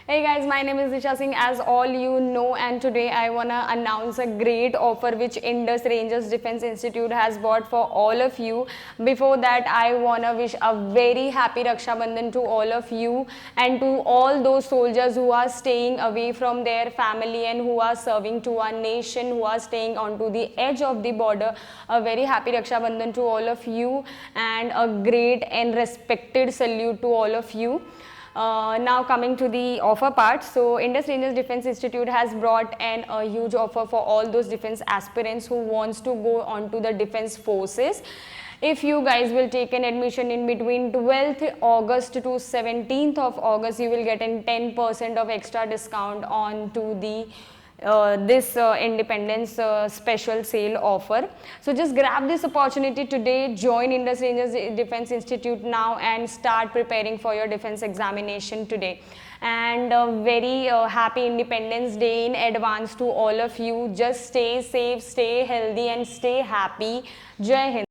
Hey guys, my name is Disha Singh, as all you know, and today I wanna announce a great offer which Indus Rangers Defence Institute has bought for all of you. Before that, I wanna wish a very happy Raksha Bandhan to all of you and to all those soldiers who are staying away from their family and who are serving to our nation, who are staying onto the edge of the border. A very happy Raksha Bandhan to all of you and a great and respected salute to all of you. Now coming to the offer part, so Indus Rangers Defence Institute has brought a huge offer for all those defence aspirants who wants to go on to the defence forces. If you guys will take an admission in between 12th August to 17th of August, you will get a 10% of extra discount on to the this independence special sale offer. So just grab this opportunity today, join Indus Rangers Defence Institute now and start preparing for your defence examination today. And very happy Independence Day in advance to all of you. Just stay safe, stay healthy and stay happy. Jai Hind.